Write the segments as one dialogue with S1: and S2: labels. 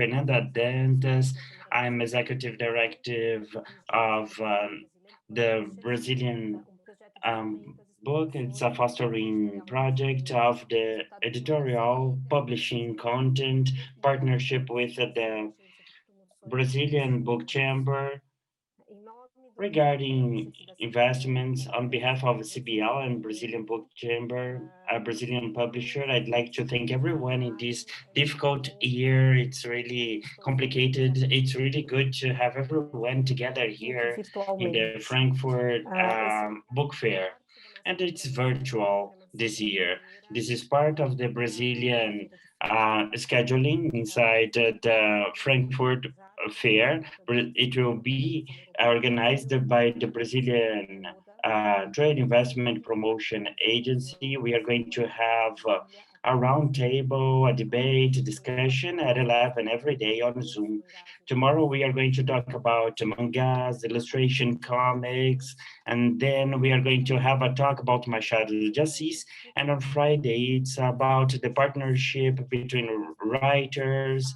S1: Fernanda Dantas. I'm executive director of the Brazilian book. It's a fostering project of the editorial publishing content partnership with the Brazilian Book Chamber regarding investments on behalf of CBL and Brazilian Book Chamber, a Brazilian publisher. I'd like to thank everyone in this difficult year. It's really complicated. It's really good to have everyone together here in the Frankfurt Book Fair. And it's virtual this year. This is part of the Brazilian scheduling inside the Frankfurt Fair. It will be organized by the Brazilian Trade Investment Promotion Agency. We are going to have a roundtable, a debate, a discussion at 11 every day on Zoom. Tomorrow we are going to talk about mangas, illustration comics, and then we are going to have a talk about Machado de Assis. And on Friday, it's about the partnership between writers,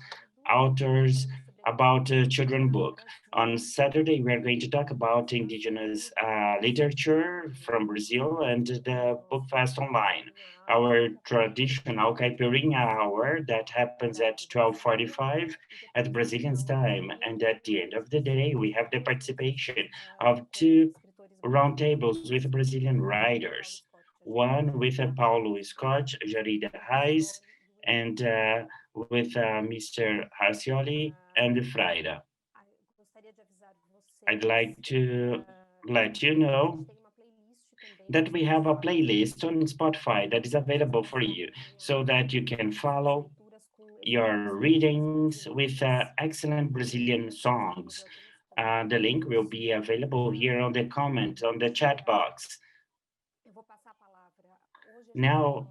S1: authors, about children book. On Saturday, we are going to talk about indigenous literature from Brazil and the Book Fest Online, our traditional caipirinha hour that happens at 12:45 at Brazilian time. And at the end of the day, we have the participation of two roundtables with Brazilian writers, one with Paulo Scott, Jarida Reis, and with Mr. Harcioli and Freire. I'd like to let you know that we have a playlist on Spotify that is available for you so that you can follow your readings with excellent Brazilian songs. The link will be available here on the comment on the chat box. Now,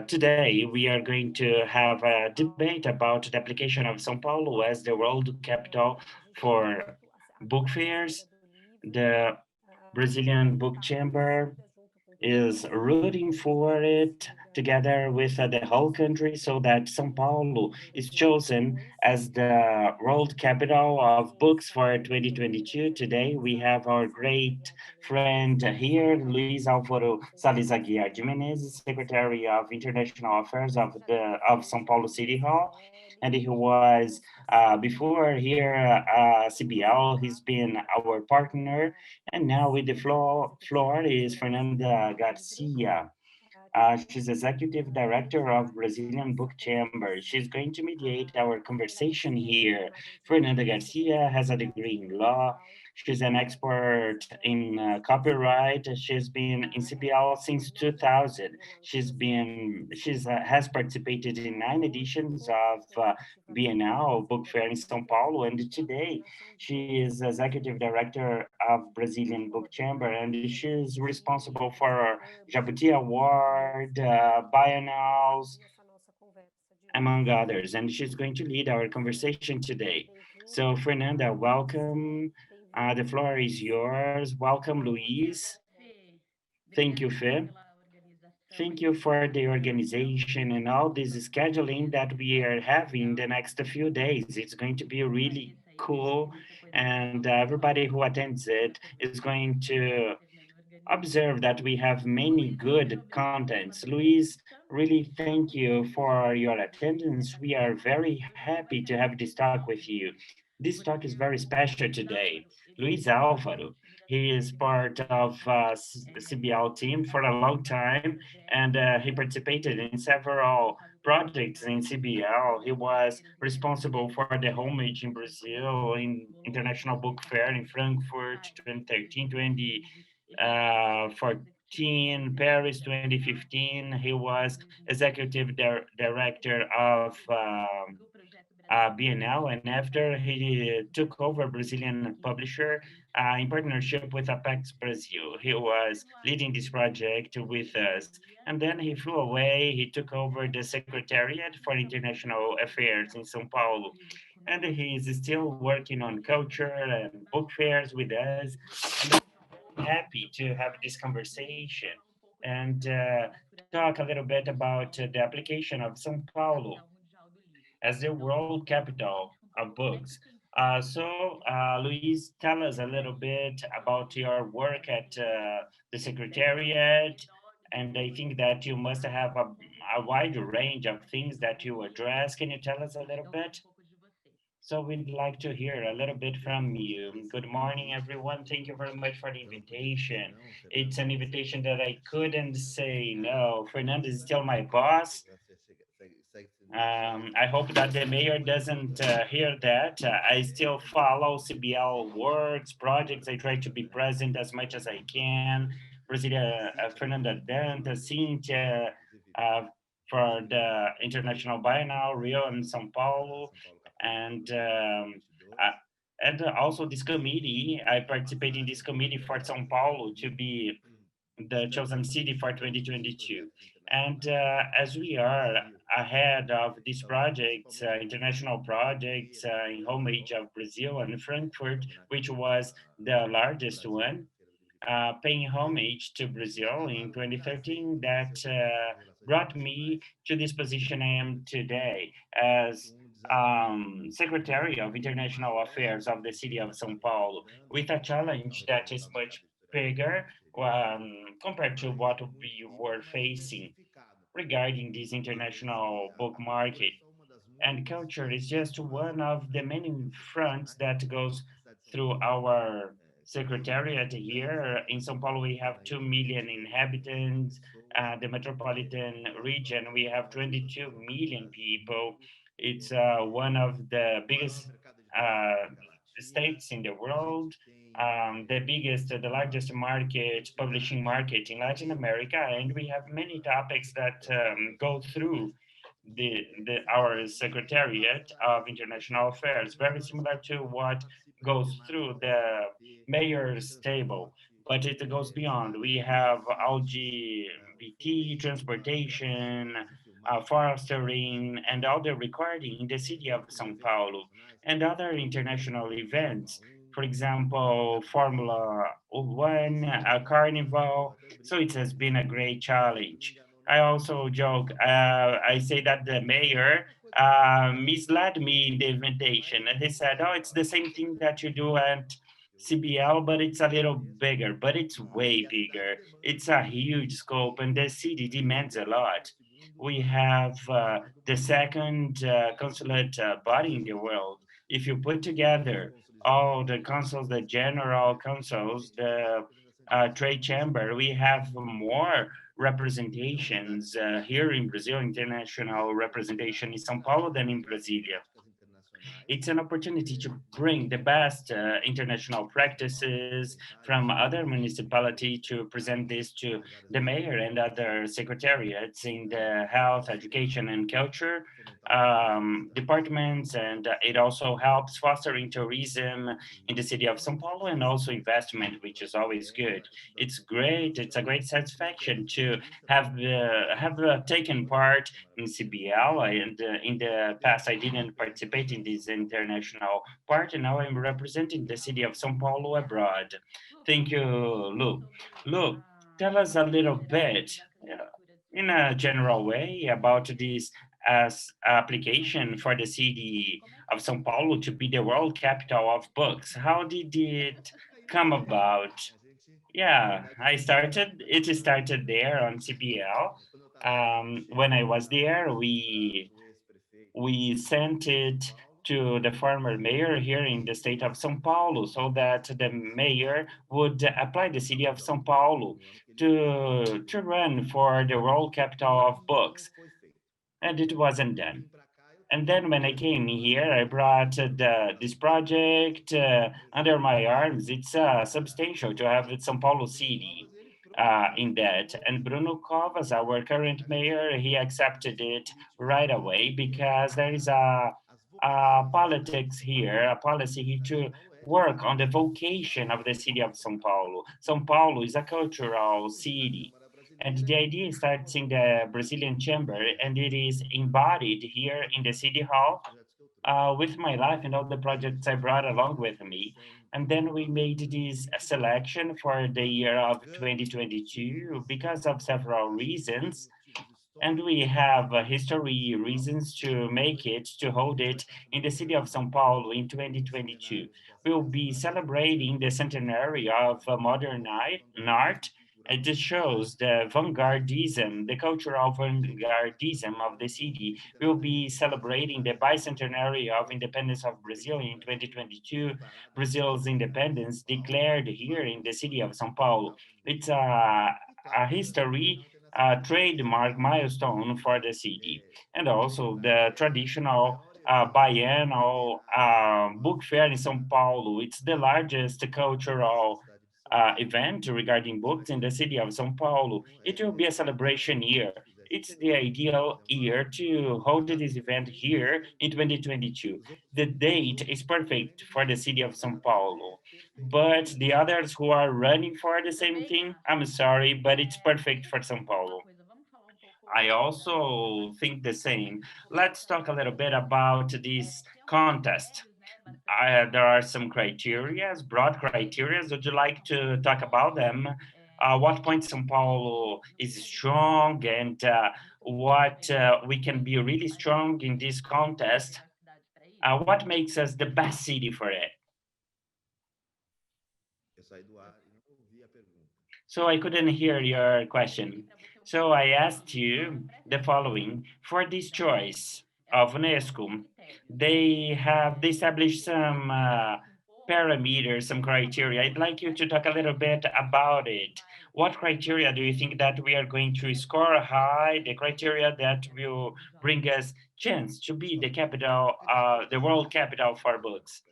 S1: today we are going to have a debate about the application of São Paulo as the world capital for book fairs. The Brazilian Book Chamber is rooting for it together with the whole country so that São Paulo is chosen as the world capital of books for 2022. Today, we have our great friend here, Luiz Alvaro Salles Aguiar de Menezes, Secretary of International Affairs of São Paulo City Hall. And he was, before here, CBL, he's been our partner. And now with the floor is Fernanda Garcia. She's executive director of Brazilian Book Chamber. She's going to mediate our conversation here. Fernanda Garcia has a degree in law. She's an expert in copyright. She's been in CBL since 2000. She's has participated in 9 editions of Bienal Book Fair in São Paulo, and today she is executive director of Brazilian Book Chamber, and she's responsible for Jabuti Award, biennials, among others. And she's going to lead our conversation today. So, Fernanda, welcome. The floor is yours. Welcome, Luiz. Thank you, Fe. Thank you for the organization and all this scheduling that we are having the next few days. It's going to be really cool, and everybody who attends it is going to observe that we have many good contents. Luis, really thank you for your attendance. We are very happy to have this talk with you. This talk is very special today. Luis Alvaro, he is part of the CBL team for a long time, and he participated in several projects in CBL. He was responsible for the homage in Brazil, in International Book Fair in Frankfurt 2013, 2014, Paris 2015. He was executive director of Bienal, and after he took over Brazilian publisher in partnership with Apex Brazil. He was leading this project with us, and then he flew away. He took over the Secretariat for International Affairs in São Paulo, and he is still working on culture and book fairs with us. And I'm happy to have this conversation and talk a little bit about the application of São Paulo as the world capital of books. Luis, tell us a little bit about your work at the Secretariat. And I think that you must have a wide range of things that you address. Can you tell us a little bit? So we'd like to hear a little bit from you. Good morning, everyone. Thank you very much for the invitation. It's an invitation that I couldn't say no. Fernanda is still my boss. I hope that the mayor doesn't hear that. I still follow CBL works, projects. I try to be present as much as I can. Brasilia, Fernanda Danta, Cynthia, uh, for the International Bienal, Rio and São Paulo. And uh, and also this committee, I participate in this committee for São Paulo to be the chosen city for 2022. And as we are ahead of these projects, international projects in homage of Brazil and Frankfurt, which was the largest one, paying homage to Brazil in 2013 that brought me to this position I am today as Secretary of International Affairs of the city of São Paulo, with a challenge that is much bigger compared to what we were facing regarding this international book market. And culture is just one of the many fronts that goes through our secretariat here. In São Paulo, we have 2 million inhabitants. The metropolitan region, we have 22 million people. It's one of the biggest uh, states in the world, the biggest, the largest market, publishing market in Latin America. And we have many topics that go through our Secretariat of International Affairs, very similar to what goes through the mayor's table, but it goes beyond. We have LGBT, transportation, fostering, and other recording in the city of São Paulo, and other international events. For example, Formula One, a carnival. So it has been a great challenge. I also joke. I say that the mayor misled me in the invitation, and he said, "Oh, it's the same thing that you do at CBL, but it's a little bigger. But it's way bigger. It's a huge scope, and the city demands a lot. We have the second consulate body in the world. If you put together all the consuls, the general consuls, the trade chamber, we have more representations here in Brazil, international representation in São Paulo than in Brasilia. It's an opportunity to bring the best international practices from other municipality to present this to the mayor and other secretariats in the health, education, and culture departments. And it also helps fostering tourism in the city of São Paulo and also investment, which is always good. It's great. It's a great satisfaction to have taken part in CBL. And in the past, I didn't participate in this international part, and now I'm representing the city of São Paulo abroad. Thank you, Lu. Lu, tell us a little bit, in a general way, about this as application for the city of São Paulo to be the world capital of books. How did it come about? Yeah, it started there on CBL. When I was there, we sent it to the former mayor here in the state of São Paulo so that the mayor would apply the city of São Paulo to run for the world capital of books. And it wasn't done. And then when I came here, I brought this project under my arms. It's substantial to have it São Paulo City in that. And Bruno Covas, our current mayor, he accepted it right away because there is a politics here, a policy here to work on the vocation of the city of São Paulo. São Paulo is a cultural city. And the idea starts in the Brazilian Chamber, and it is embodied here in the City Hall with my life and all the projects I brought along with me. And then we made this selection for the year of 2022 because of several reasons. And we have history reasons to make it, to hold it in the city of São Paulo in 2022. We'll be celebrating the centenary of modern art. This shows the vanguardism, the cultural vanguardism of the city. We'll be celebrating the bicentenary of independence of Brazil in 2022. Brazil's independence declared here in the city of São Paulo. It's a history trademark milestone for the city, and also the traditional biennial book fair in São Paulo. It's the largest cultural event regarding books in the city of São Paulo. It will be a celebration year. It's the ideal year to hold this event here in 2022. The date is perfect for the city of São Paulo. But the others who are running for the same thing, I'm sorry, but it's perfect for São Paulo. I also think the same. Let's talk a little bit about this contest. There are some criterias, broad criterias. Would you like to talk about them? What point São Paulo is strong and what we can be really strong in this contest? What makes us the best city for it? So I couldn't hear your question. So I asked you the following. For this choice of UNESCO, they established some parameters, some criteria. I'd like you to talk a little bit about it. What criteria do you think that we are going to score high? The criteria that will bring us chance to be the capital, the world capital for books.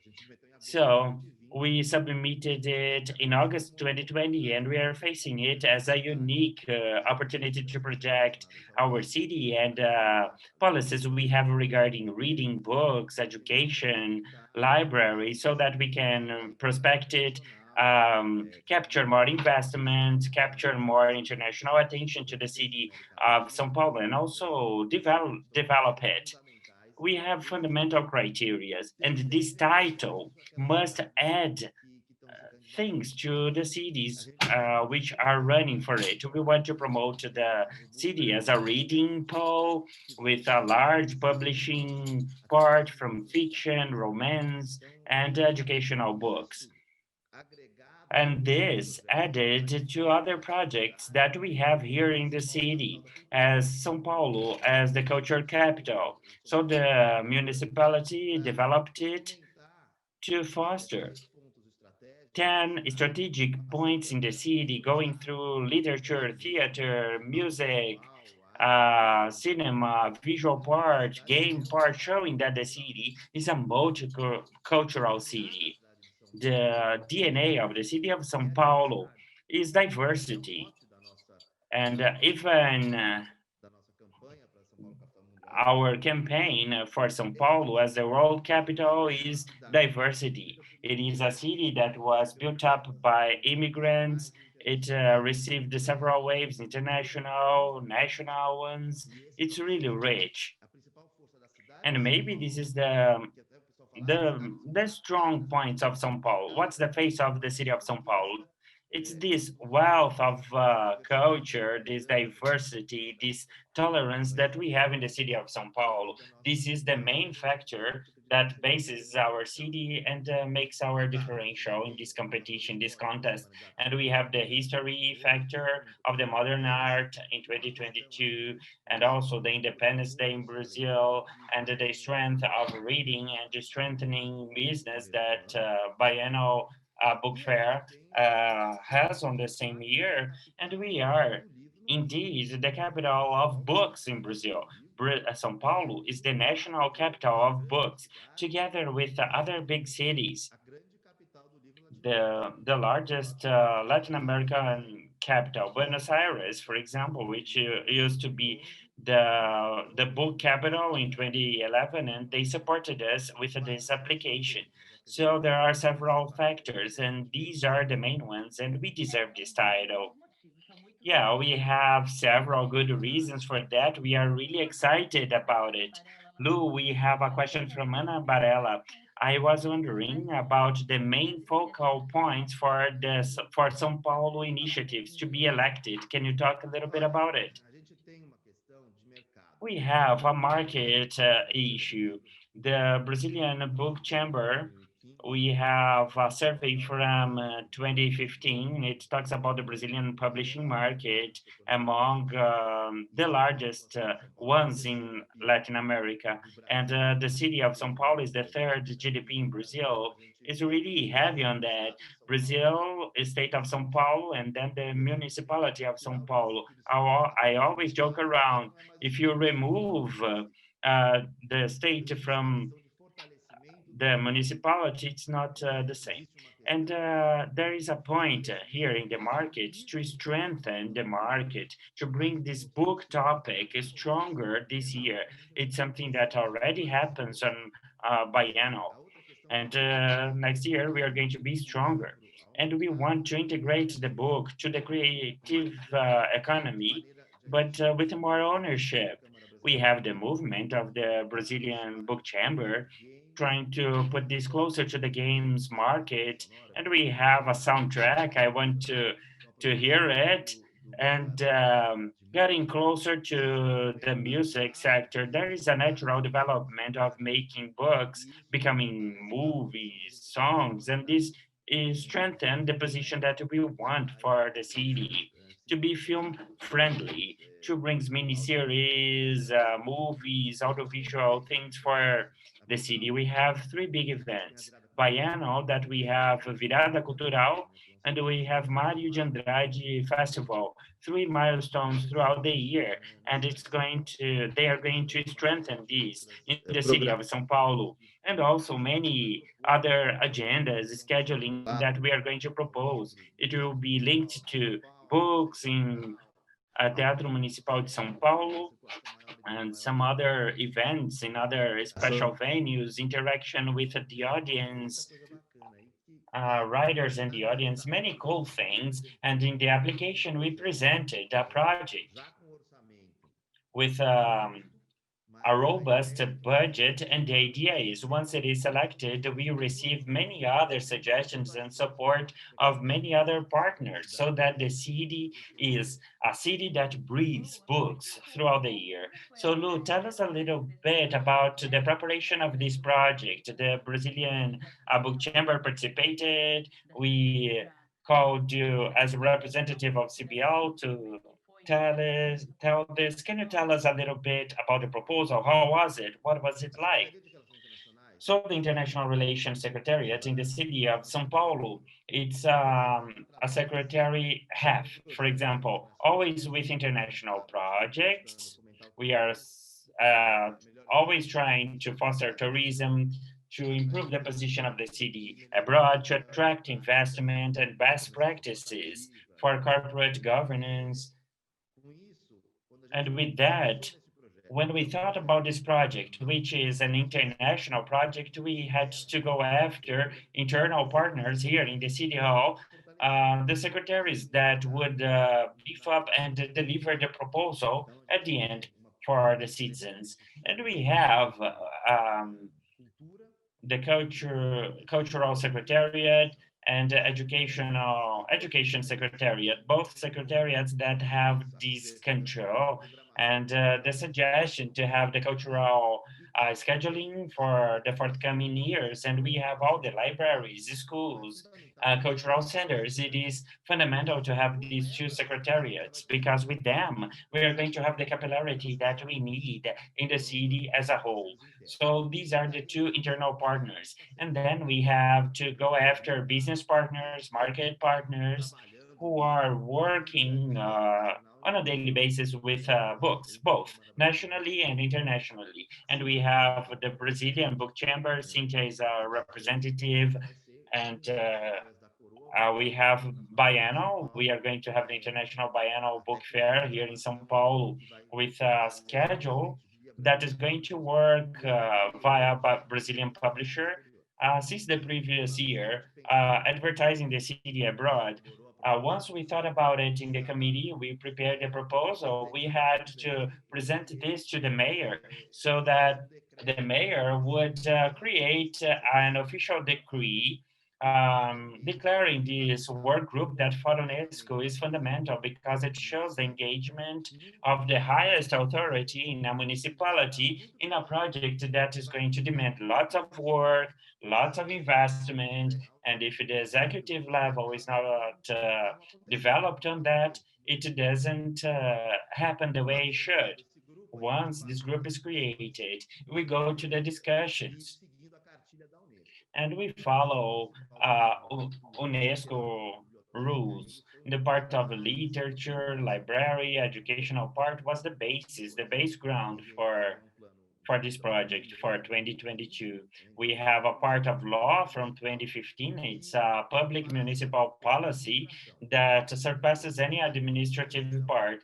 S1: So we submitted it in August 2020, and we are facing it as a unique opportunity to project our city and policies we have regarding reading books, education, library, so that we can prospect it, capture more investment, capture more international attention to the city of São Paulo, and also develop it. We have fundamental criteria, and this title must add things to the cities which are running for it. We want to promote the city as a reading pole with a large publishing part from fiction, romance, and educational books. And this added to other projects that we have here in the city, as São Paulo as the culture capital. So the municipality developed it to foster 10 strategic points in the city, going through literature, theater, music, cinema, visual part, game part, showing that the city is a multicultural city. The DNA of the city of São Paulo is diversity. And even our campaign for São Paulo as the world capital is diversity. It is a city that was built up by immigrants. It received several waves, international, national ones. It's really rich. And maybe this is the strong points of São Paulo. What's the face of the city of São Paulo? It's this wealth of culture, this diversity, this tolerance that we have in the city of São Paulo. This is the main factor that bases our city and makes our differential in this competition, this contest. And we have the history factor of the modern art in 2022, and also the Independence Day in Brazil, and the strength of reading and the strengthening business that biennial book fair has on the same year. And we are indeed the capital of books in Brazil. São Paulo is the national capital of books, together with the other big cities. The largest Latin American capital, Buenos Aires, for example, which used to be the book capital in 2011, and they supported us with this application. So there are several factors, and these are the main ones, and we deserve this title. Yeah, we have several good reasons for that. We are really excited about it. Lou, we have a question from Ana Barella. I was wondering about the main focal points for for São Paulo initiatives to be elected. Can you talk a little bit about it? We have a market issue. The Brazilian Book Chamber, we have a survey from 2015. It talks about the Brazilian publishing market among the largest ones in Latin America. And the city of São Paulo is the third GDP in Brazil. It's really heavy on that. Brazil, state of São Paulo, and then the municipality of São Paulo. I always joke around if you remove the state from the municipality, it's not the same. And there is a point here in the market to strengthen the market, to bring this book topic stronger this year. It's something that already happens on biennial. And next year, we are going to be stronger. And we want to integrate the book to the creative economy, but with more ownership. We have the movement of the Brazilian Book Chamber trying to put this closer to the games market, and we have a soundtrack. I want to hear it, and getting closer to the music sector. There is a natural development of making books becoming movies, songs, and this is strengthen the position that we want for the city to be film friendly, to bring miniseries, movies, audiovisual things for the city. We have three big events. Biennial, that we have Virada Cultural, and we have Mario de Andrade Festival. Three milestones throughout the year, and they are going to strengthen these in the city of São Paulo, and also many other agendas, scheduling that we are going to propose. It will be linked to books in Teatro Municipal de São Paulo, and some other events in other special venues, interaction with the audience, writers and the audience, many cool things. And in the application, we presented a project with a robust budget, and the idea is once it is selected, we receive many other suggestions and support of many other partners so that the city is a city that breathes books throughout the year. So Lu, tell us a little bit about the preparation of this project. The Brazilian Book Chamber participated. We called you as a representative of CBL to tell this. Can you tell us a little bit about the proposal? How was it? What was it like? So the International Relations Secretariat in the city of São Paulo, it's a secretary half, for example, always with international projects. We are always trying to foster tourism, to improve the position of the city abroad, to attract investment and best practices for corporate governance. And with that, when we thought about this project, which is an international project, we had to go after internal partners here in the City Hall, the secretaries that would beef up and deliver the proposal at the end for the citizens. And we have the cultural secretariat and the education secretariat, both secretariats that have this control, and the suggestion to have the cultural scheduling for the forthcoming years. And we have all the libraries, schools, cultural centers. It is fundamental to have these two secretariats because with them we are going to have the capillarity that we need in the city as a whole. So these are the two internal partners. And then we have to go after business partners, market partners who are working on a daily basis with books, both nationally and internationally. And we have the Brazilian Book Chamber. Cynthia is our representative, and we have biennial. We are going to have the International Biennial Book Fair here in São Paulo with a schedule that is going to work via Brazilian publisher since the previous year, advertising the city abroad. Once we thought about it in the committee, we prepared a proposal. We had to present this to the mayor so that the mayor would create an official decree declaring this work group that for UNESCO is fundamental because it shows the engagement of the highest authority in a municipality in a project that is going to demand lots of work, lots of investment, and if the executive level is not developed on that, it doesn't happen the way it should. Once this group is created, we go to the discussions and we follow UNESCO rules. The part of literature, library, educational part was the basis, the base ground for this project for 2022. We have a part of law from 2015. It's a public municipal policy that surpasses any administrative part.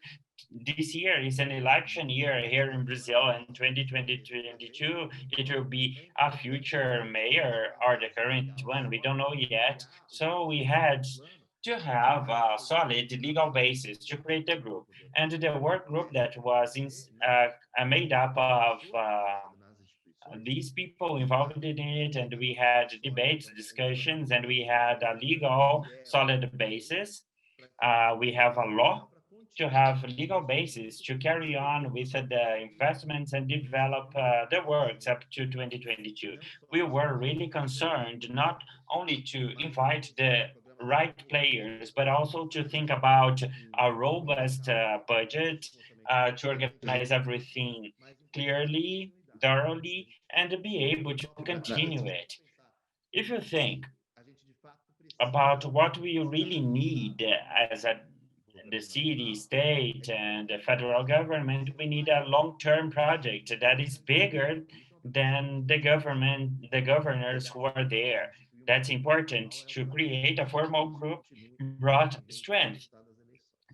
S1: This year is an election year here in Brazil, and 2022 it will be a future mayor or the current one. We don't know yet. So we had to have a solid legal basis to create the group. And the work group that was made up of these people involved in it, and we had debates, discussions, and we had a legal solid basis. We have a law to have legal basis to carry on with the investments and develop the works up to 2022. We were really concerned not only to invite the right players, but also to think about a robust budget to organize everything clearly, thoroughly, and be able to continue it. If you think about what we really need as the city, state, and the federal government, we need a long-term project that is bigger than the governors who are there. That's important to create a formal group brought strength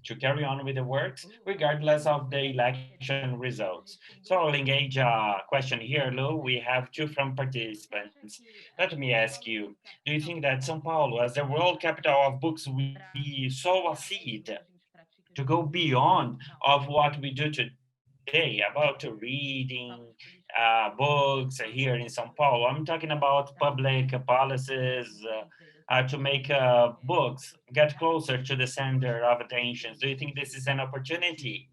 S1: to carry on with the works, regardless of the election results. So I'll engage a question here, Lou. We have two from participants. Let me ask you, do you think that São Paulo, as the world capital of books, we sow a seed to go beyond of what we do today about reading books here in São Paulo? I'm talking about public policies to make books get closer to the center of attention. Do you think this is an opportunity?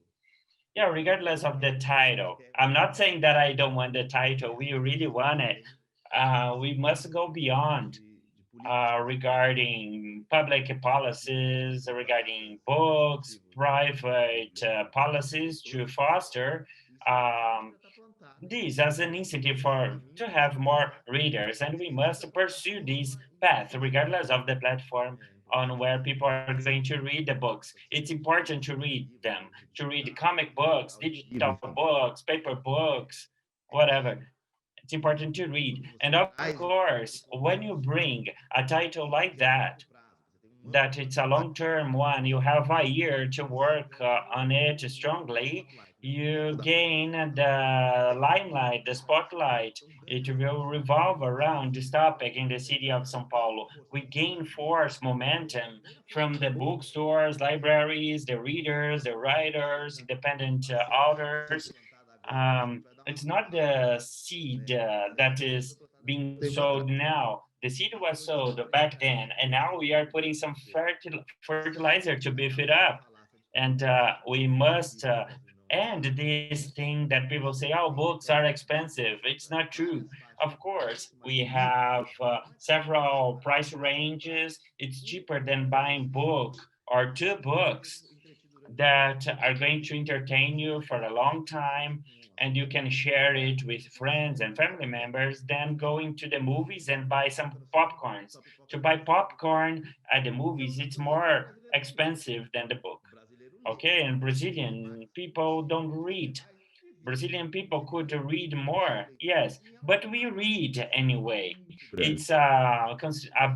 S1: Yeah, regardless of the title. I'm not saying that I don't want the title. We really want it. We must go beyond regarding public policies, regarding books, private policies to foster this as an incentive for to have more readers, and we must pursue this path regardless of the platform on where people are going to read the books. It's important to read them, to read comic books, digital books, paper books, whatever. It's important to read. And of course, when you bring a title like that it's a long-term one, you have a year to work on it strongly, you gain the limelight, the spotlight. It will revolve around this topic in the city of São Paulo. We gain force, momentum from the bookstores, libraries, the readers, the writers, independent authors. It's not the seed that is being sowed now. The seed was sowed back then, and now we are putting some fertilizer to beef it up. And we must end this thing that people say, oh, books are expensive. It's not true. Of course, we have several price ranges. It's cheaper than buying book or two books that are going to entertain you for a long time, and you can share it with friends and family members, then going to the movies and buy some popcorns. To buy popcorn at the movies, it's more expensive than the book. Okay, and Brazilian people don't read. Brazilian people could read more, yes, but we read anyway. It's a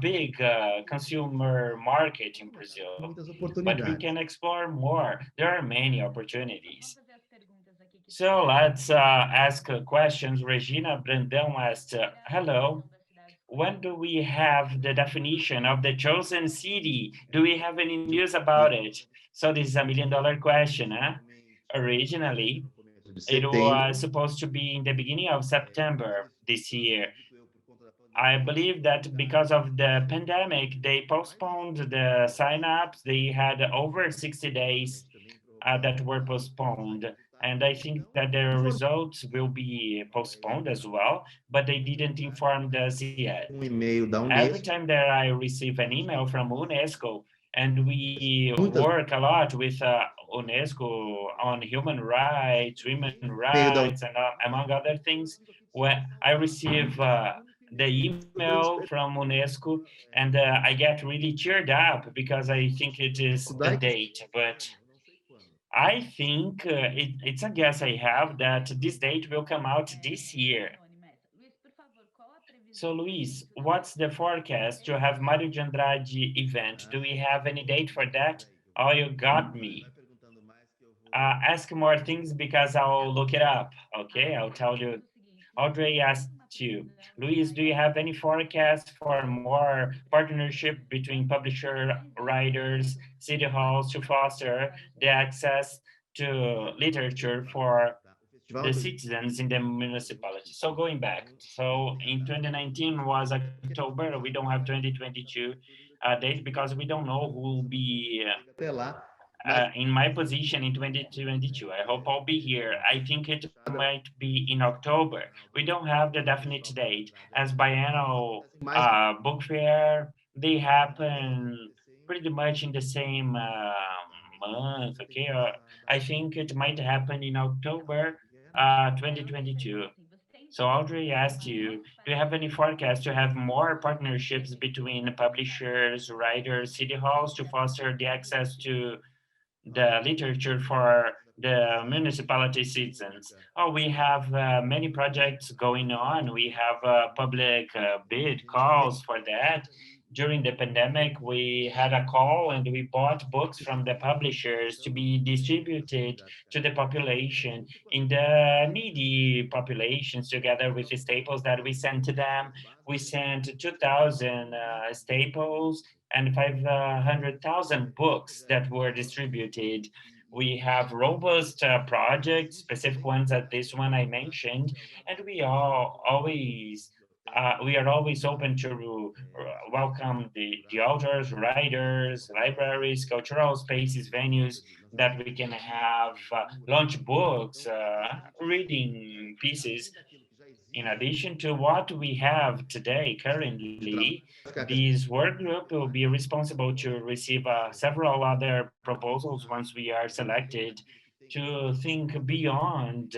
S1: big consumer market in Brazil, but we can explore more. There are many opportunities. So let's ask questions. Regina Brandão asked, hello, when do we have the definition of the chosen city? Do we have any news about it? So this is a $1 million question, huh? Originally, it was supposed to be in the beginning of September this year. I believe that because of the pandemic, they postponed the sign-ups. They had over 60 days that were postponed. And I think that the results will be postponed as well, but they didn't inform us yet.
S2: E-mail da
S1: Every
S2: Unesco.
S1: time that I receive an email from UNESCO, and we
S2: Muitas
S1: work a lot with UNESCO on human rights, women
S2: e-mail da
S1: rights, and among other things, when I receive the email from UNESCO, and I get really cheered up because I think it is the
S2: Universidade,
S1: date. But I think it's a guess I have that this date will come out this year. So, Luis, what's the forecast to have Mario de Andrade event? Do we have any date for that? Oh, you got me. Ask more things because I'll look it up. Okay, I'll tell you. Audrey asked you, Luis, do you have any forecast for more partnership between publisher, writers, city halls to foster the access to literature for the citizens in the municipality? So going back, so in 2019 was October. We don't have 2022 date because we don't know who will be
S2: até lá, mas
S1: in my position in 2022. I hope I'll be here. I think it might be in October. We don't have the definite date. As biennial
S2: mais
S1: book fair, they happen pretty much in the same month. Okay, I think it might happen in October 2022. So Audrey asked you, do you have any forecast to have more partnerships between publishers, writers, city halls to foster the access to the literature for the municipality citizens? Oh, we have many projects going on. We have public bid calls for that. During the pandemic, we had a call and we bought books from the publishers to be distributed to the population in the needy populations together with the staples that we sent to them. We sent 2,000 staples and 500,000 books that were distributed. We have robust projects, specific ones at this one I mentioned, and we are always open to welcome the authors, writers, libraries, cultural spaces, venues that we can have launch books, reading pieces. In addition to what we have today, currently, this work group will be responsible to receive several other proposals once we are selected to think beyond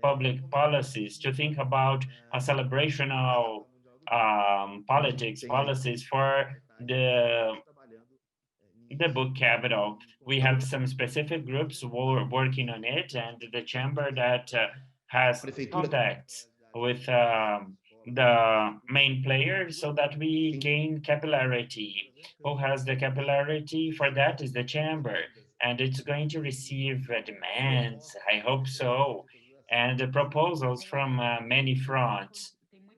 S1: public policies, to think about a celebrational politics, policies for the book capital. We have some specific groups working on it, and the chamber that has
S2: prefeitura
S1: contacts with the main players so that we gain capillarity. Who has the capillarity for that is the chamber, and it's going to receive demands, I hope so, and proposals from many fronts.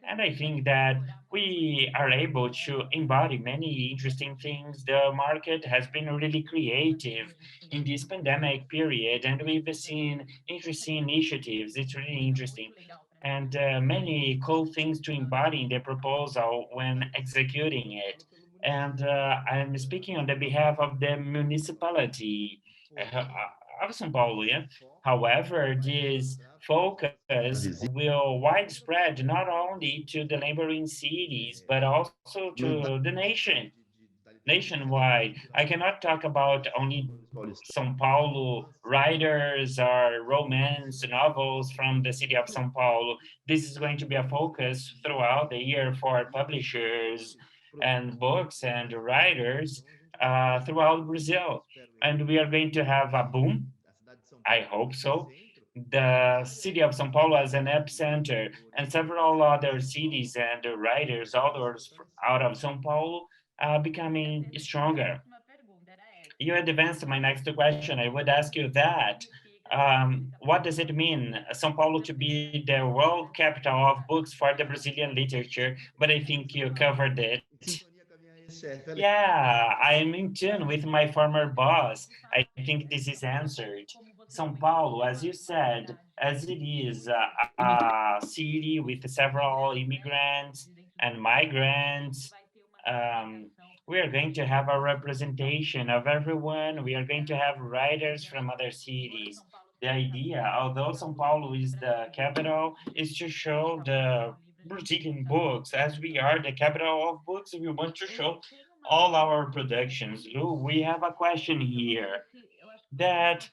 S1: And I think that we are able to embody many interesting things. The market has been really creative in this pandemic period, and we've seen interesting initiatives. It's really interesting. And many cool things to embody in the proposal when executing it. And I'm speaking on the behalf of the municipality of São Paulo. Yeah? However, this focus will widespread not only to the neighboring cities, but also
S2: não
S1: to
S2: está
S1: the nationwide. I cannot talk about only
S2: paulistano.
S1: São Paulo writers or romance novels from the city of São Paulo. This is going to be a focus throughout the year for publishers and books and writers throughout Brazil. And we are going to have a boom. I hope so. The city of São Paulo as an epicenter, and several other cities and writers, authors out of São Paulo becoming stronger. You advanced my next question. I would ask you that. What does it mean, São Paulo to be the world capital of books for the Brazilian literature? But I think you covered it.
S2: Sintonia com a minha ex-chefe. Ela
S1: Yeah, I am in tune with my former boss. I think this is answered. São Paulo, as you said, as it is
S2: é muito
S1: a city with several immigrants, and migrants. Um, we are going to have a representation of everyone. We are going to have writers from other cities. The idea, although São Paulo is the capital, is to show the Brazilian books. As we are the capital of books, we want to show all our productions. Lu, we have a question here that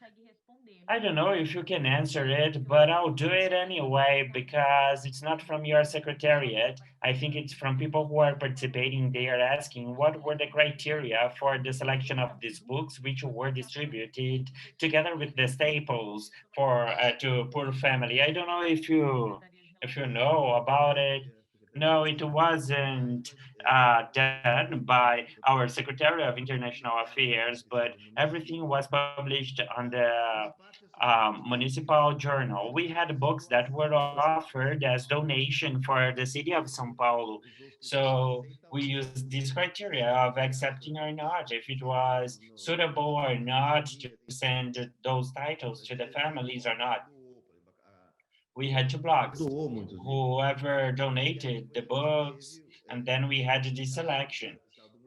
S1: I don't know if you can answer it, but I'll do it anyway because it's not from your secretariat. I think it's from people who are participating. They are asking what were the criteria for the selection of these books, which were distributed together with the staples for to poor family. I don't know if you know about it. No, it wasn't done by our Secretary of International Affairs, but everything was published on the municipal journal. We had books that were offered as donation for the city of São Paulo. So we used this criteria of accepting or not, if it was suitable or not to send those titles to the families or not. We had two blocks. Whoever donated the books, and then we had the selection.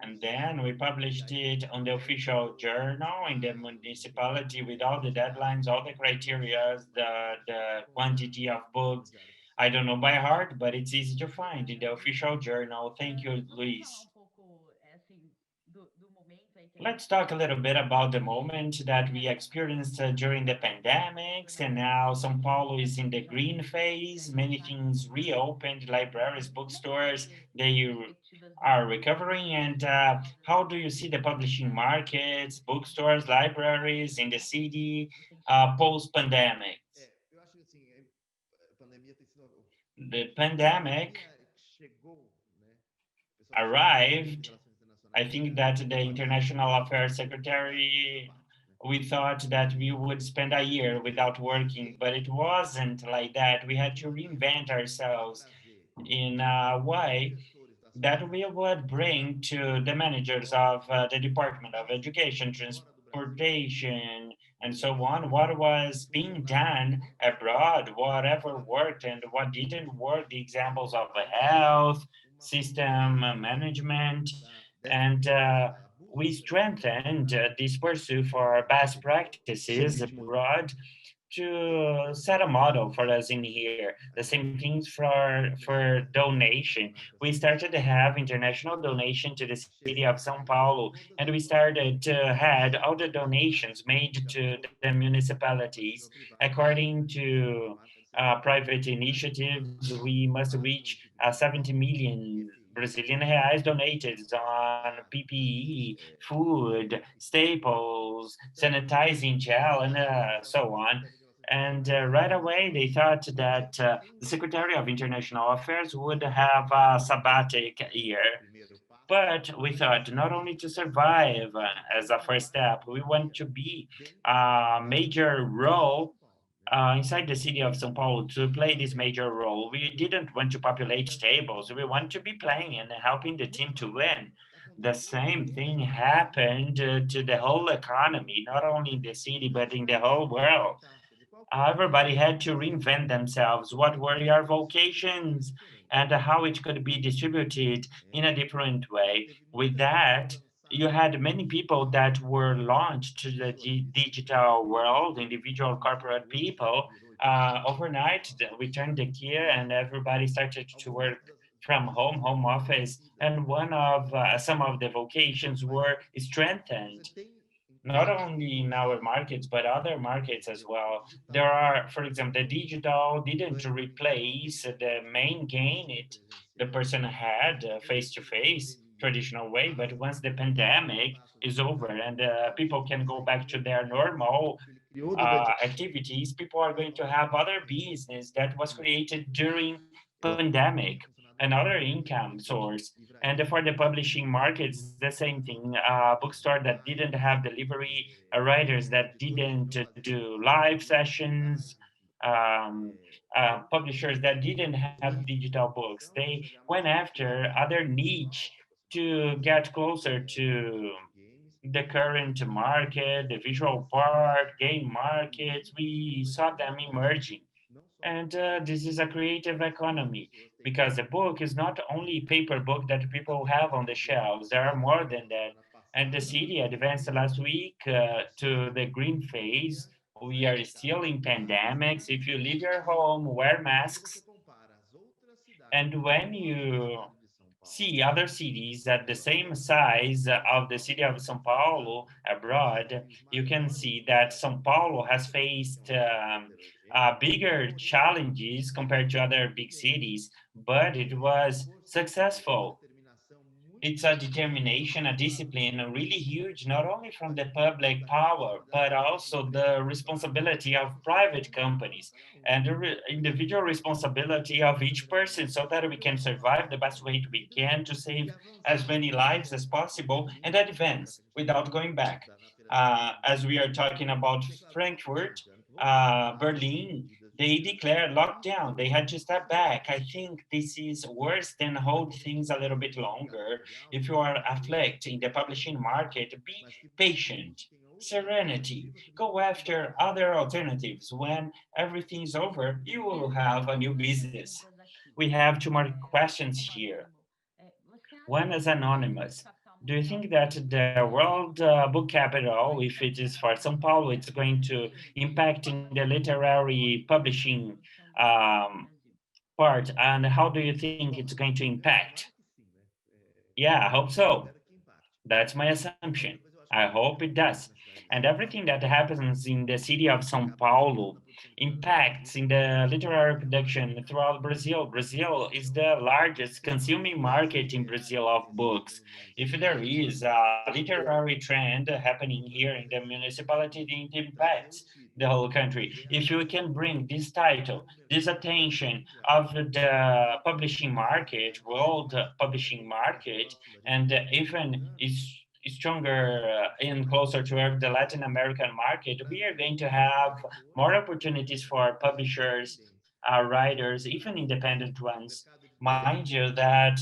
S1: And then we published it on the official journal in the municipality with all the deadlines, all the criteria, the quantity of books. I don't know by heart, but it's easy to find in the official journal. Thank you, Luis. Let's talk a little bit about the moment that we experienced during the pandemics, and now São Paulo is in the green phase. Many things reopened, libraries, bookstores, they are recovering. And how do you see the publishing markets, bookstores, libraries in the city post pandemic? The pandemic arrived. I think that the International Affairs Secretary, we thought that we would spend a year without working, but it wasn't like that. We had to reinvent ourselves in a way that we would bring to the managers of the Department of Education, Transportation, and so on, what was being done abroad, whatever worked and what didn't work, the examples of health, system management, and we strengthened this pursuit for best practices abroad to set a model for us in here. The same things for donation. We started to have international donation to the city of São Paulo, and we started to had all the donations made to the municipalities according to private initiatives. We must reach 70 million Brazilian reais donated on PPE, food, staples, sanitizing gel, and so on. And right away, they thought that the Secretary of International Affairs would have a sabbatic year. But we thought not only to survive as a first step, we want to be a major role inside the city of São Paulo to play this major role. We didn't want to populate tables. We want to be playing and helping the team to win. The same thing happened to the whole economy, not only in the city, but in the whole world. Everybody had to reinvent themselves. What were your vocations and how it could be distributed in a different way. With that, you had many people that were launched to the digital world, individual corporate people. Overnight, we turned the key and everybody started to work from home office. And one of some of the vocations were strengthened not only in our markets but other markets as well. There are, for example, the digital didn't replace the main gain it the person had face to face traditional way, but once the pandemic is over and people can go back to their normal activities, people are going to have other business that was created during pandemic, another income source. And for the publishing markets, the same thing. Bookstore that didn't have delivery, writers that didn't do live sessions, um, publishers that didn't have digital books. They went after other niche to get closer to the current market, the visual part, game markets. We saw them emerging. And this is a creative economy because the book is not only paper book that people have on the shelves. There are more than that. And the city advanced last week to the green phase. We are still in pandemics. If you leave your home, wear masks. And when you see other cities at the same size of the city of São Paulo abroad, you can see that São Paulo has faced bigger challenges compared to other big cities, but it was successful. It's a determination, a discipline, really huge, not only from the public power, but also the responsibility of private companies and the individual responsibility of each person so that we can survive the best way we can to save as many lives as possible and advance without going back. As we are talking about Frankfurt, Berlin, they declared lockdown. They had to step back. I think this is worse than hold things a little bit longer. If you are afflicted in the publishing market, be patient, serenity, go after other alternatives. When everything's over, you will have a new business. We have two more questions here. One is anonymous. Do you think that the World Book Capital, if it is for São Paulo, it's going to impact in the literary publishing um, part? And how do you think it's going to impact? Yeah, I hope so. That's my assumption. I hope it does. And everything that happens in the city of São Paulo impacts in the literary production throughout Brazil. Brazil is the largest consuming market in Brazil of books. If there is a literary trend happening here in the municipality, it impacts the whole country. If you can bring this title, this attention of the publishing market, world publishing market, and even is stronger and closer to the Latin American market, we are going to have more opportunities for publishers, writers, even independent ones. Mind you that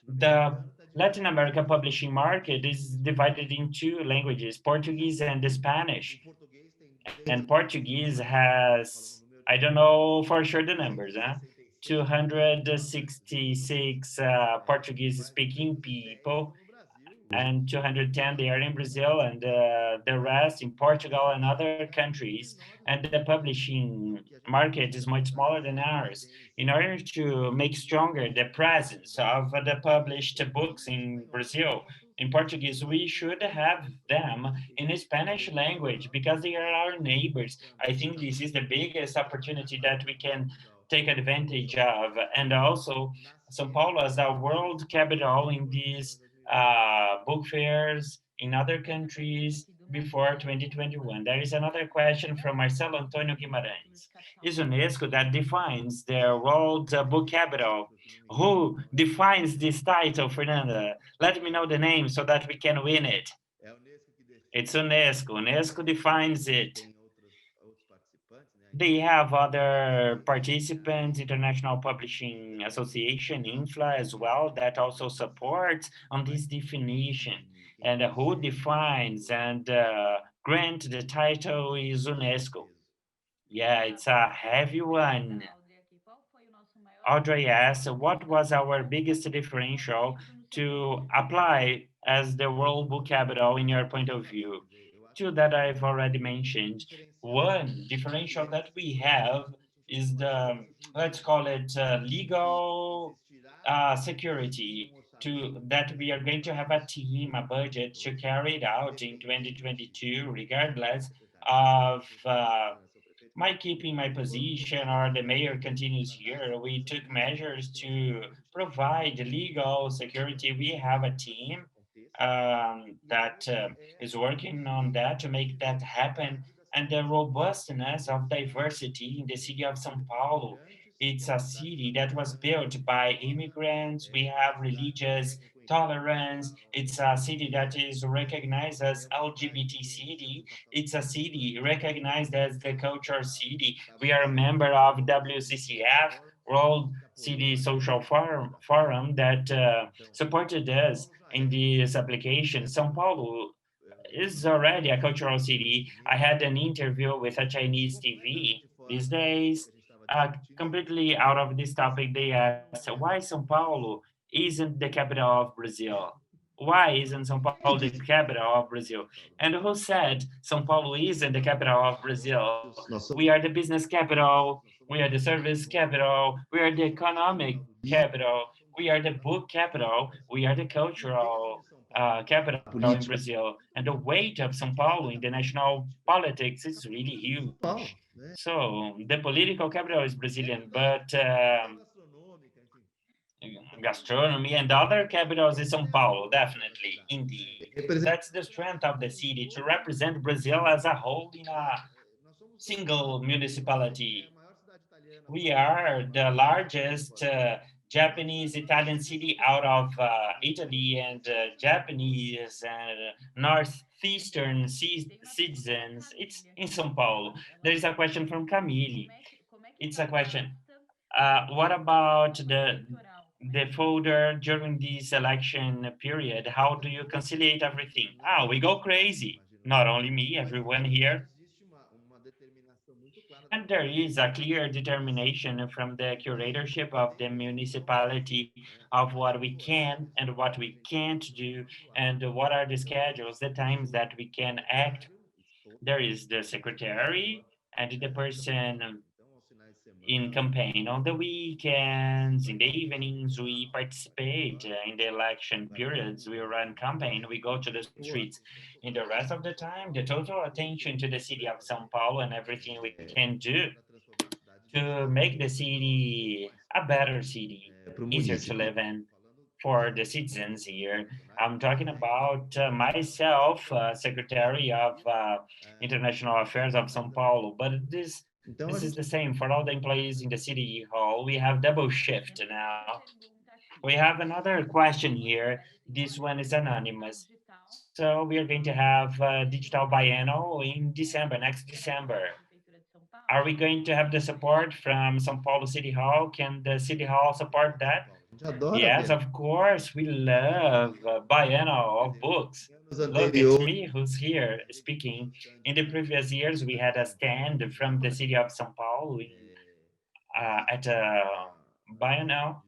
S1: the Latin America publishing market is divided in two languages, Portuguese and Spanish. And Portuguese has, I don't know for sure the numbers, 266 Portuguese speaking people and 210 they are in Brazil, and the rest in Portugal and other countries. And the publishing market is much smaller than ours. In order to make stronger the presence of the published books in Brazil in Portuguese, we should have them in Spanish language because they are our neighbors. I think this is the biggest opportunity that we can take advantage of. And also, Sao Paulo as a world capital in these book fairs in other countries before 2021. There is another question from Marcelo Antonio Guimarães. Is UNESCO that defines the world book capital? Who defines this title, Fernanda? Let me know the name so that we can win it. It's UNESCO. UNESCO defines it. They have other participants, International Publishing Association, INFLA as well, that also supports on this definition. And who defines and grant the title is UNESCO. Yeah, it's a heavy one. Audrey asked, what was our biggest differential to apply as the World Book Capital in your point of view? Two that I've already mentioned. One differential that we have is the, let's call it legal security to that we are going to have a team, a budget to carry it out in 2022, regardless of my keeping my position or the mayor continues here. We took measures to provide legal security. We have a team that is working on that to make that happen. And the robustness of diversity in the city of São Paulo. It's a city that was built by immigrants. We have religious tolerance. It's a city that is recognized as LGBT city. It's a city recognized as the culture city. We are a member of WCCF, World City Social Forum that supported us in this application. São Paulo is already a cultural city. I had an interview with a Chinese TV these days. Completely out of this topic, they asked why São Paulo isn't the capital of Brazil. Why isn't São Paulo the capital of Brazil? And who said São Paulo isn't the capital of Brazil? We are the business capital, we are the service capital, we are the economic capital, we are the book capital, we are the cultural capital in Brazil. And the weight of São Paulo in the national politics is really huge. So the political capital is Brazilian, but gastronomy and other capitals is São Paulo, definitely, indeed. That's the strength of the city to represent Brazil as a whole in a single municipality. We are the largest Japanese Italian city out of Italy, and Japanese and northeastern citizens. It's in São Paulo. There is a question from Camille. It's a question. What about the folder during this election period? How do you conciliate everything? We go crazy. Not only me, everyone here. And there is a clear determination from the curatorship of the municipality of what we can and what we can't do, and what are the schedules, the times that we can act. There is the secretary and the person in campaign on the weekends, in the evenings. We participate in the election periods. We run campaign. We go to the streets. In the rest of the time, the total attention to the city of São Paulo and everything we can do to make the city a better city, easier to live in for the citizens here. I'm talking about myself, Secretary of International Affairs of São Paulo, but this is the same for all the employees in the city hall. We have double shift now. We have another question here. This one is anonymous. So we are going to have digital biennial in December, next December. Are we going to have the support from São Paulo City Hall? Can the City Hall support that? Yes, of course. We love biennial of books. Look, it's me who's here speaking. In the previous years, we had a stand from the city of São Paulo at a biennial.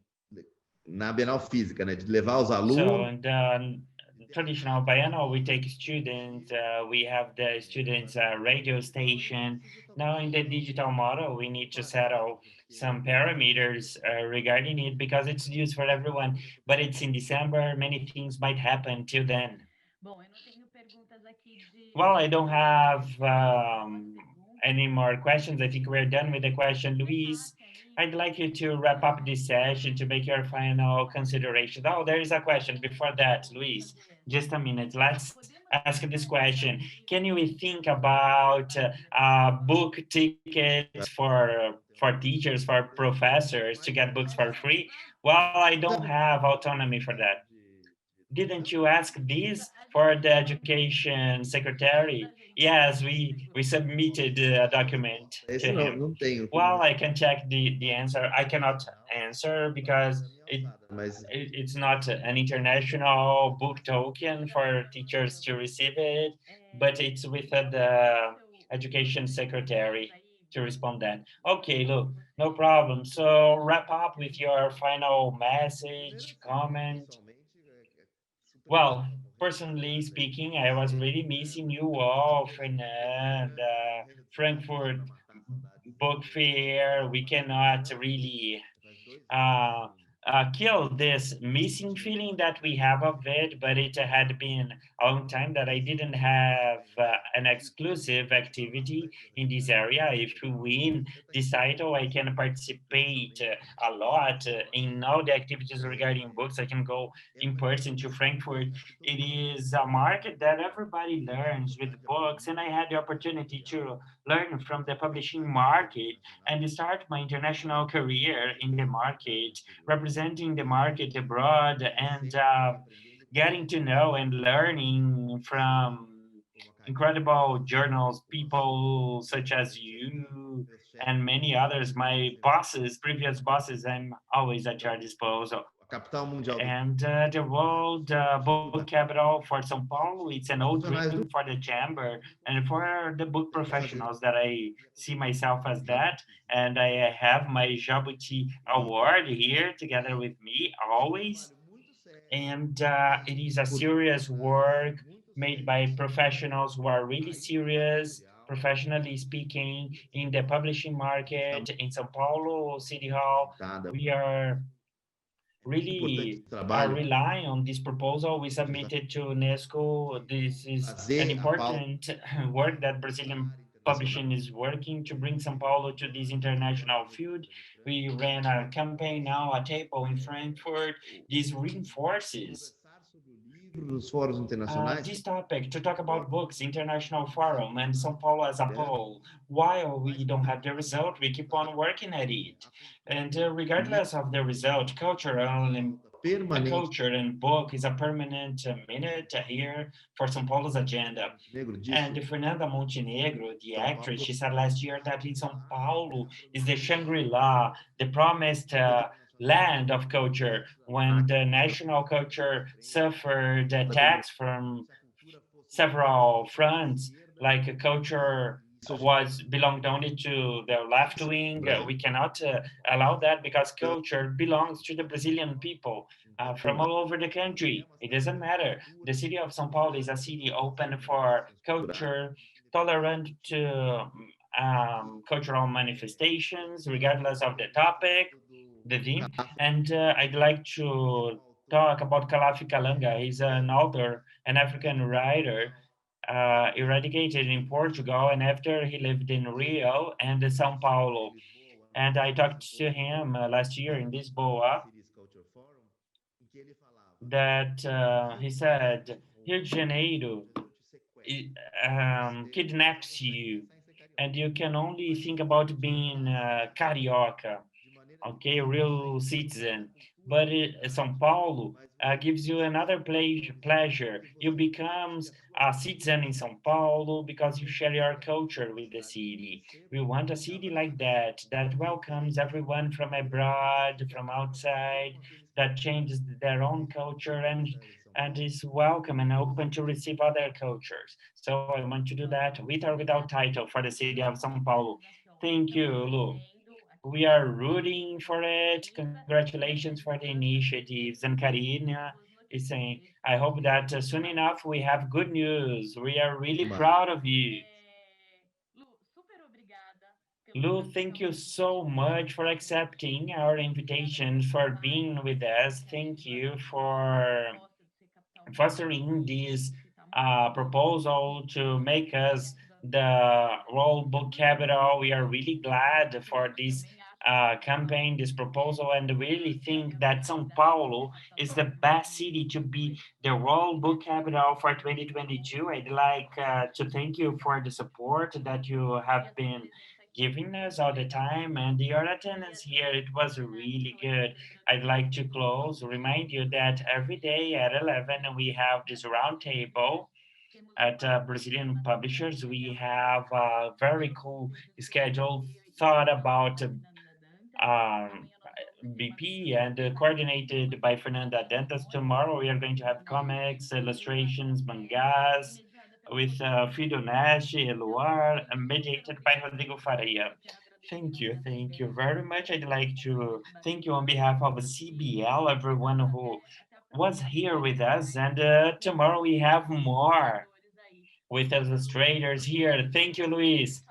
S2: Na Bienal Física, né? De levar os
S1: So
S2: alunos.
S1: in the traditional biennial, we take students, we have the students' radio station. Now in the digital model, we need to settle some parameters regarding it because it's used for everyone, but it's in December. Many things might happen till then. Well, I don't have any more questions. I think we're done with the question. Luis, I'd like you to wrap up this session to make your final consideration. Oh, there is a question before that, Luis. Just a minute. Let's ask this question. Can you think about book tickets for teachers, for professors to get books for free? Well, I don't have autonomy for that. Didn't you ask this for the education secretary? Yes, we submitted a document to him. Well, I can check the answer. I cannot answer because it's not an international book token for teachers to receive it, but it's with the education secretary to respond that. Okay, look, no problem. So wrap up with your final message, comment. Well, personally speaking, I was really missing you all, Fernanda, Frankfurt Book Fair. We cannot really uh, kill this missing feeling that we have of it, but it had been a long time that I didn't have an exclusive activity in this area. If we win this title, I can participate a lot in all the activities regarding books. I can go in person to Frankfurt. It is a market that everybody learns with books, and I had the opportunity to learn from the publishing market and start my international career in the market, representing the market abroad and getting to know and learning from incredible journals, people such as you and many others, my bosses, previous bosses. I'm always at your disposal.
S2: A capital mundial do
S1: And the world book capital for São Paulo, it's an old dream
S2: profissionais do
S1: for the chamber and for the book
S2: temos que fazer
S1: professionals that I see myself as that. And I have my Jabuti
S2: e
S1: award here together with me
S2: um
S1: always.
S2: trabalho muito sério,
S1: And it is
S2: muito
S1: a serious work
S2: muito
S1: made
S2: sério
S1: by professionals who are really
S2: a imprensa
S1: serious,
S2: editorial
S1: professionally speaking, in the publishing
S2: está
S1: market in São Paulo City Hall.
S2: montada.
S1: We are
S2: É muito importante
S1: really
S2: esse trabalho,
S1: relying on this proposal we
S2: essa
S1: submitted to UNESCO. This is an
S2: trazer a pauta
S1: important work that Brazilian
S2: área internacional
S1: publishing is working to bring São Paulo to this international field. We ran a campaign now, a table in Frankfurt. This reinforces
S2: conversar sobre o livro nos fóruns internacionais,
S1: this topic to talk
S2: torna
S1: about books, International Forum, and São
S2: a
S1: Paulo as a
S2: liderança
S1: whole. While
S2: mais
S1: we don't have the result, we keep on working at it. And regardless of the result, cultural and a
S2: permanente.
S1: culture and book is a permanent minute here for São Paulo's agenda.
S2: Negro disse,
S1: And Fernanda Montenegro, the
S2: São
S1: actress,
S2: Paulo
S1: she said last year that in São Paulo is the Shangri-La, the promised land of culture. When the national culture suffered attacks from several fronts, like a culture was belonged only to the left wing. We cannot allow that because culture belongs to the Brazilian people from all over the country. It doesn't matter. The city of São Paulo is a city open for culture, tolerant to cultural manifestations, regardless of the topic, the theme. And I'd like to talk about Kalafi Kalanga. He's an author, an African writer, eradicated in Portugal, and after he lived in Rio and São Paulo. And I talked to him last year in Lisboa that he said, Rio de Janeiro kidnaps you, and you can only think about being carioca, okay, real citizen. But São Paulo gives you another pleasure. You becomes a citizen in São Paulo because you share your culture with the city. We want a city like that, that welcomes everyone from abroad, from outside, that changes their own culture and is welcome and open to receive other cultures. So I want to do that with or without title for the city of São Paulo. Thank you, Lu. We are rooting for it. Congratulations for the initiatives. And Karina is saying, I hope that soon enough we have good news. We are really proud of you. Lu, thank you so much for accepting our invitation, for being with us. Thank you for fostering this proposal to make us the World Book Capital. We are really glad for this campaign, this proposal, and really think that São Paulo is the best city to be the World Book Capital for 2022. I'd like to thank you for the support that you have been giving us all the time and your attendance here. It was really good. I'd like to close, remind you that every day at 11 we have this roundtable at Brazilian publishers. We have a very cool schedule thought about BP and coordinated by Fernanda Dantas. Tomorrow we are going to have comics, illustrations, mangas with Fido Nash, Eluar, and mediated by Rodrigo Faria. Thank you very much. I'd like to thank you on behalf of CBL, everyone who was here with us. And tomorrow we have more with illustrators here. Thank you, Luiz.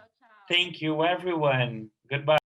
S1: Thank you, everyone. Goodbye.